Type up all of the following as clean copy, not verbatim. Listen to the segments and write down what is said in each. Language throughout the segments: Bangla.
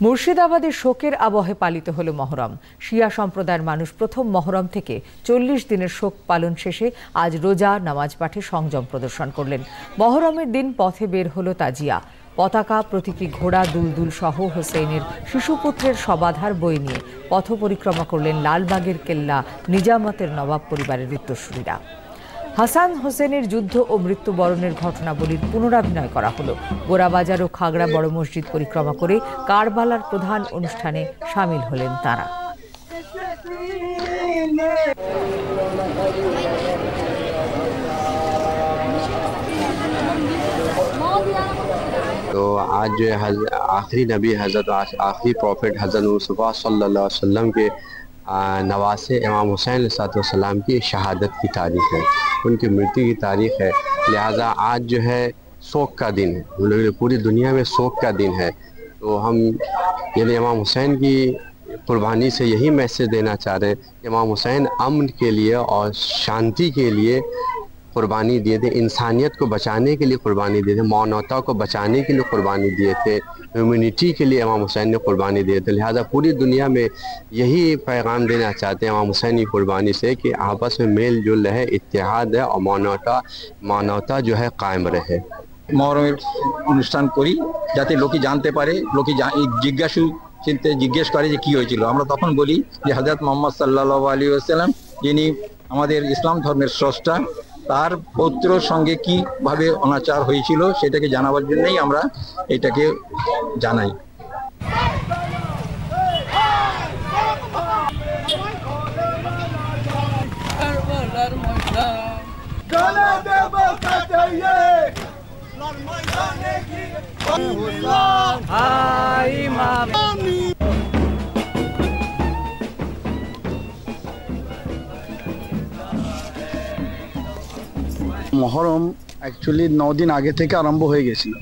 মুর্শিদাবাদে শোকের আবহে পালিত হল মহরম। শিয়া সম্প্রদায়ের মানুষ প্রথম মহরম থেকে ৪০ দিনের শোক পালন শেষে আজ রোজা নামাজ পাঠে সংযম প্রদর্শন করলেন। মহরমের দিন পথে বের হলো তাজিয়া, পতাকা প্রতীকী ঘোড়া দুলদুল সহ হোসেনের শিশুপুত্রের শবাধার বই নিয়ে পথ পরিক্রমা করলেন লালবাগের কেল্লা নিজামতের নবাব পরিবারের উত্তরসূরিরা। হাসান হোসেনের যুদ্ধ ও মৃত্যুবরণের ঘটনাবলীর পুনরাভিনয় করা হলো। গোরাবাজার ও খাগড়া বড় মসজিদ পরিক্রমা করে কারবালার প্রধান অনুষ্ঠানে সামিল হলেন তারা। तो आज जो है आखिरी नबी हज़रत आखिरी प्रॉफिट हज़रत मुस्तफ़ा सल्लल्लाहु अलैहि वसल्लम के नवासे इमाम हुसैन अलैहिस्सलाम की शहादत की तारीख़ है, उनकी मृत्यु की तारीख़ है। लिहाजा आज जो है शोक का दिन है, पूरी दुनिया में शोक का दिन है। तो हम यानी इमाम हुसैन की कुर्बानी से यही मैसेज देना चाह रहे हैं कि इमाम हुसैन अमन के लिए और शांति के लिए कुर्बानी दिए थे, इंसानियत को बचाने के लिए कुर्बानी दिए थे, मानवता को बचाने के लिए कुर्बानी दिए थे, ह्यूमैनिटी के लिए इमाम हुसैन ने कुर्बानी दिए थे। लिहाजा पूरी दुनिया में यही पैगाम देना चाहते हैं इमाम हुसैन की कुर्बानी से कि आपस में मेल जुल रहे, इत्तेहाद है और मानवता जो है कायम रहे। মহরমের অনুষ্ঠান করি যাতে লোকে জানতে পারে, লোকে জিজ্ঞেস করে যে কি হয়েছিল। আমরা তখন বলি যে হযরত মুহাম্মদ সাল্লাল্লাহু আলাইহি ওয়াসাল্লাম যিনি আমাদের ইসলাম ধর্মের স্রষ্টা, তার পৌত্রর সঙ্গে কিভাবে অনাচার হয়েছিল সেটাকে জানাবার জন্যই আমরা এটাকে জানাই। মহরম অ্যাকচুয়ালি 9 দিন আগে থেকে আরম্ভ হয়ে গেছিল।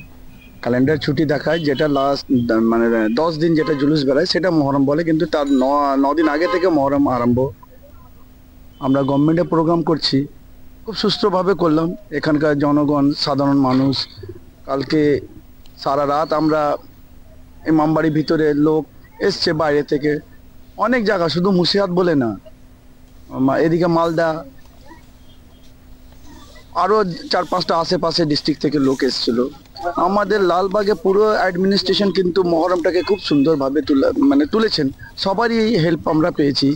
ক্যালেন্ডার ছুটি দেখায় যেটা লাস্ট 10 দিন যেটা জুলুস বেড়ায় সেটা মহরম বলে, কিন্তু তার 9 দিন আগে থেকে মহরম আরম্ভ। আমরা গভর্নমেন্টে প্রোগ্রাম করছি, খুব সুস্থভাবে করলাম। এখানকার জনগণ, সাধারণ মানুষ, কালকে সারা রাত আমরা ইমামবাড়ির ভিতরে লোক এসছে বাইরে থেকে অনেক জায়গা, শুধু মুর্শিদাবাদ বলে না, এদিকে মালদা আরও 4-5টা আশেপাশে ডিস্ট্রিক্ট থেকে লোক এসেছিল। আমাদের লালবাগে পুরো অ্যাডমিনিস্ট্রেশন কিন্তু মহরমটাকে খুব সুন্দরভাবে তুলেছেন, সবারই হেল্প আমরা পেয়েছি।